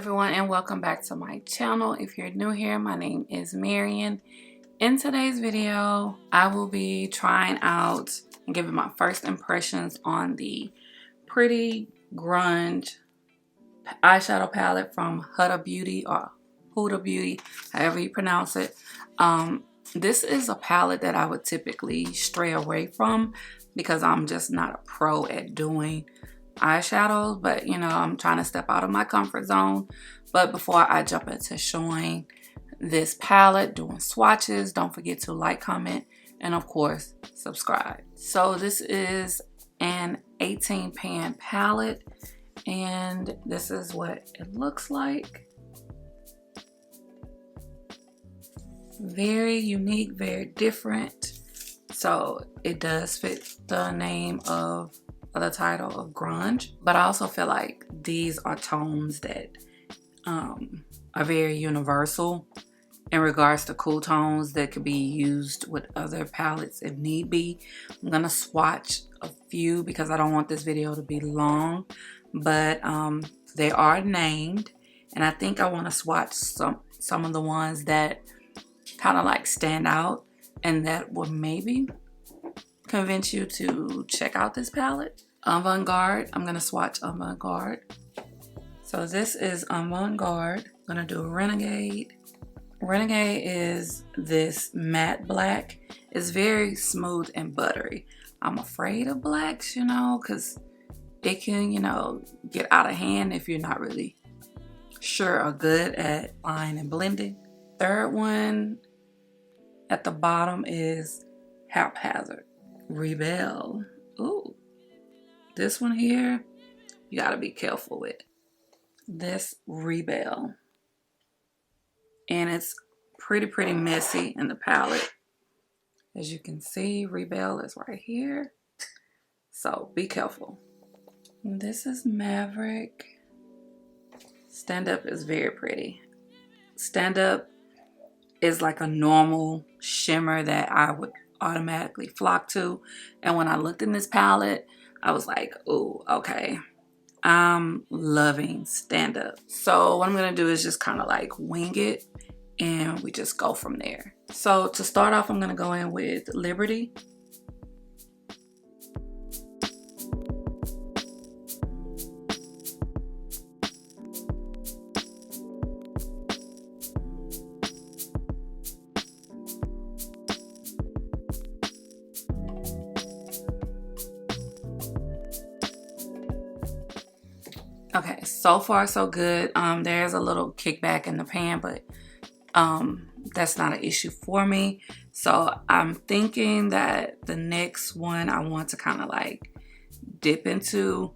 everyone, and welcome back to my channel. If you're new here, my name is Marion. In today's video, I will be trying out and giving my first impressions on the Pretty Grunge eyeshadow palette from Huda Beauty, or Huda Beauty, however you pronounce it. This is a palette that I would typically stray away from because I'm just not a pro at doing eyeshadows, but you know, I'm trying to step out of my comfort zone. But before I jump into showing this palette, doing swatches, don't forget to like, comment, and of course subscribe. So this is an 18 pan palette, and this is what it looks like. Very unique, very different. So it does fit the name of the title of grunge, but I also feel like these are tones that are very universal in regards to cool tones that could be used with other palettes if need be. I'm gonna swatch a few because I don't want this video to be long, but they are named, and I think I want to swatch some of the ones that kind of like stand out and that will maybe convince you to check out this palette. Avant-Garde, I'm gonna swatch Avant-Garde. So this is Avant-Garde. I'm gonna do Renegade. Renegade is this matte black. It's very smooth and buttery. I'm afraid of blacks, you know, because it can, you know, get out of hand if you're not really sure or good at line and blending. Third one at the bottom is Haphazard. Rebel. Ooh. This one here, you gotta be careful with. This Rebel. And it's pretty messy in the palette. As you can see, Rebel is right here. So be careful. And this is Maverick. Stand Up is very pretty. Stand Up is like a normal shimmer that I would automatically flock to. And when I looked in this palette, I was like, oh, okay. I'm loving Stand Up. So what I'm gonna do is just kind of like wing it, and we just go from there. So to start off, I'm gonna go in with Liberty. Okay, so far so good. There's a little kickback in the pan, but that's not an issue for me. So I'm thinking that the next one I want to kind of like dip into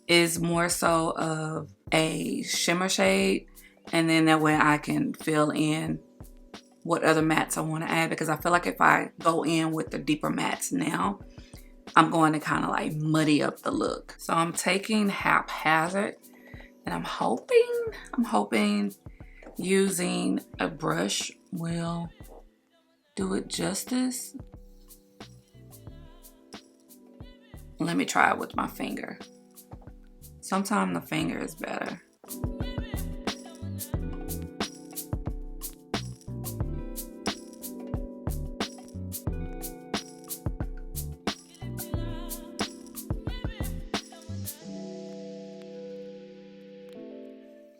is more so of a shimmer shade, and then that way I can fill in what other mattes I want to add, because I feel like if I go in with the deeper mattes now, I'm going to kind of like muddy up the look. So I'm taking Haphazard, and I'm hoping using a brush will do it justice. Let me try it with my finger. Sometimes the finger is better.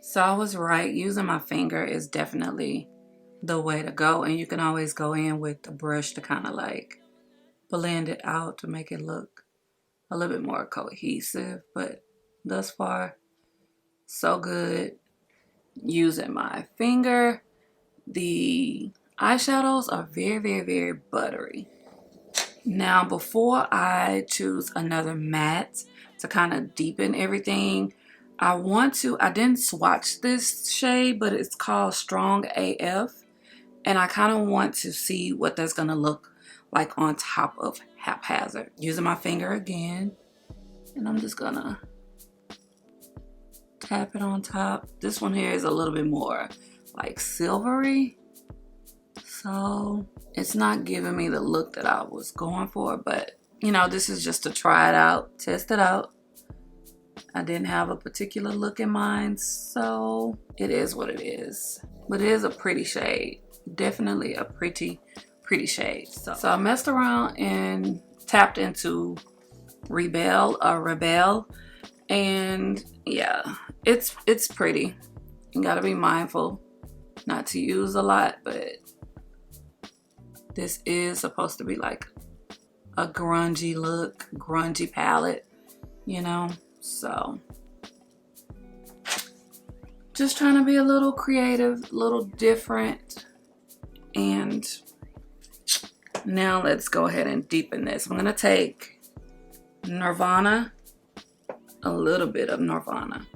So I was right, using my finger is definitely the way to go, and you can always go in with the brush to kind of like blend it out to make it look a little bit more cohesive. But thus far, so good using my finger. The eyeshadows are very buttery. Now before I choose another matte to kind of deepen everything, I didn't swatch this shade, but it's called Strong AF. And I kind of want to see what that's going to look like on top of Haphazard. Using my finger again. And I'm just going to tap it on top. This one here is a little bit more like silvery. So it's not giving me the look that I was going for. But, you know, this is just to try it out, test it out. I didn't have a particular look in mind, so it is what it is. But it is a pretty shade. Definitely a pretty shade. So I messed around and tapped into Rebel, and yeah, it's pretty. You gotta be mindful not to use a lot, but this is supposed to be like a grungy look, grungy palette, you know? So just trying to be a little creative, a little different. And now let's go ahead and deepen this. I'm gonna take Nirvana, a little bit of Nirvana.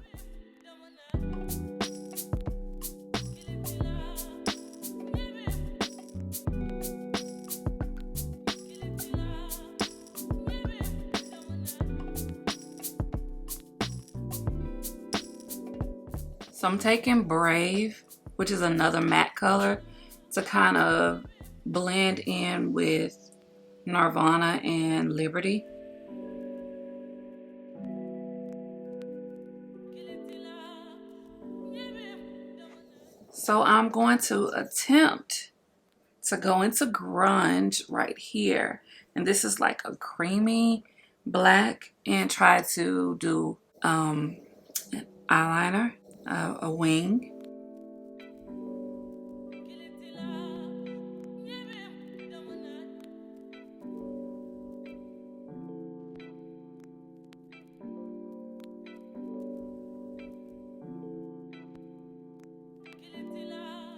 So I'm taking Brave, which is another matte color, to kind of blend in with Nirvana and Liberty. So I'm going to attempt to go into grunge right here. And this is like a creamy black, and try to do eyeliner, a wing.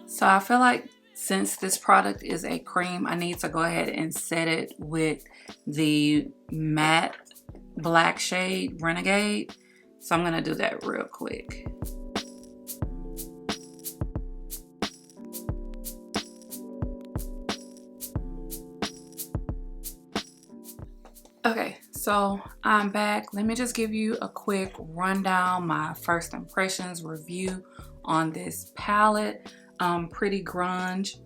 So I feel like since this product is a cream, I need to go ahead and set it with the matte black shade Renegade. So I'm gonna do that real quick. Okay, so I'm back. Let me just give you a quick rundown, my first impressions review on this palette. Pretty Grunge.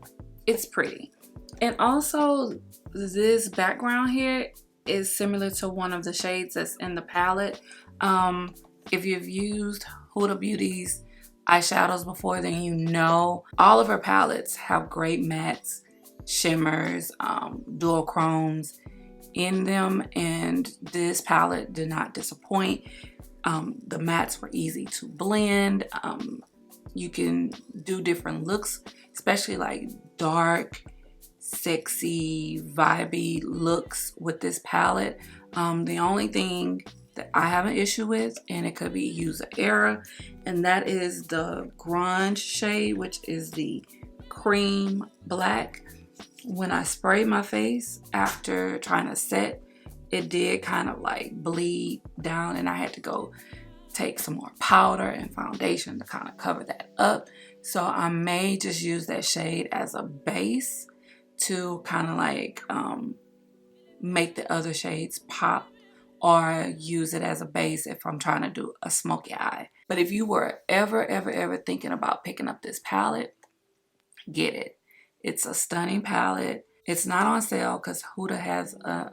It's pretty. And also this background here is similar to one of the shades that's in the palette. If you've used Huda Beauty's eyeshadows before, then you know all of her palettes have great mattes, shimmers, duochromes in them, and this palette did not disappoint. The mattes were easy to blend. You can do different looks, especially like dark, sexy, vibey looks with this palette. The only thing that I have an issue with, and it could be user error, and that is the grunge shade, which is the cream black. When I sprayed my face after trying to set, it did kind of like bleed down, and I had to go take some more powder and foundation to kind of cover that up. So I may just use that shade as a base to kind of like make the other shades pop, or use it as a base if I'm trying to do a smoky eye. But if you were ever thinking about picking up this palette, get it. It's a stunning palette. It's not on sale because Huda has a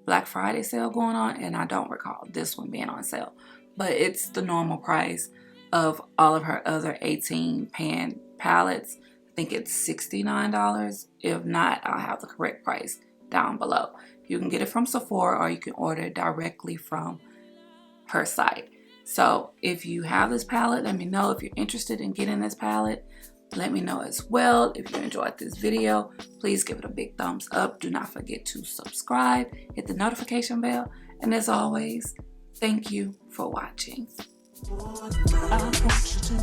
Black Friday sale going on, and I don't recall this one being on sale. But it's the normal price of all of her other 18 pan palettes. I think it's $69. If not, I'll have the correct price down below. You can get it from Sephora, or you can order it directly from her site. So if you have this palette, let me know. If you're interested in getting this palette, let me know as well. If you enjoyed this video, please give it a big thumbs up. Do not forget to subscribe, hit the notification bell, and as always, thank you for watching. I want you to